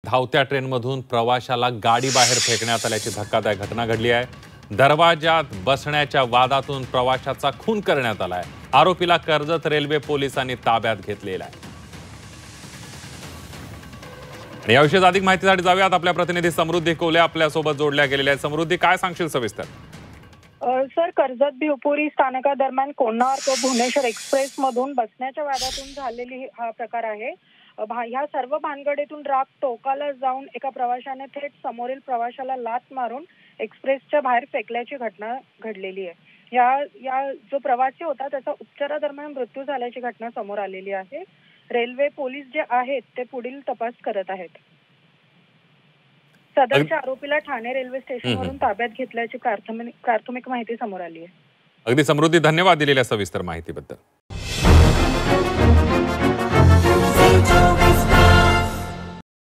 धावत्या ट्रेनमधून प्रवाशाला गाडी बाहेर फेकण्यात आल्याची धक्कादायक घटना घडली आहे। दरवाजात बसण्याच्या वादातून प्रवाशाचा खून करण्यात आलाय। आरोपीला कर्जत रेल्वे पोलिसांनी ताब्यात घेतलेला आहे। आणि याविषयी अधिक माहितीसाठी जाऊयात आपल्या प्रतिनिधी समृद्धी कोले आपल्या सोबत जोडल्या गेलेल्या आहेत। समृद्धी, काय सांगशील सविस्तर? सर, कर्जत भिवपुरी स्थानकादरम्यान कोणार्क तो भुवनेश्वर एक्सप्रेस मधून बसण्याच्या वादातून झालेली हा प्रकार आहे। ह्या सर्व भानगडीतून राग टोकाला जाऊन एका प्रवाशाने थेट समोरील प्रवाशाला लाथ मारून एक्सप्रेसच्या बाहेर फेकल्याची घटना घडलेली आहे। या जो प्रवासी होता त्याचा उपचारादरम्यान मृत्यू झाल्याची घटना समोर आलेली आहे। रेल्वे पोलीस जे आहेत ते पुढील तपास करत आहेत। सदरच्या आरोपीला ठाणे रेल्वे स्टेशनवरून ताब्यात घेतल्याची प्राथमिक माहिती समोर आली आहे। अगदी समृद्धी, धन्यवाद दिलेल्या सविस्तर माहितीबद्दल।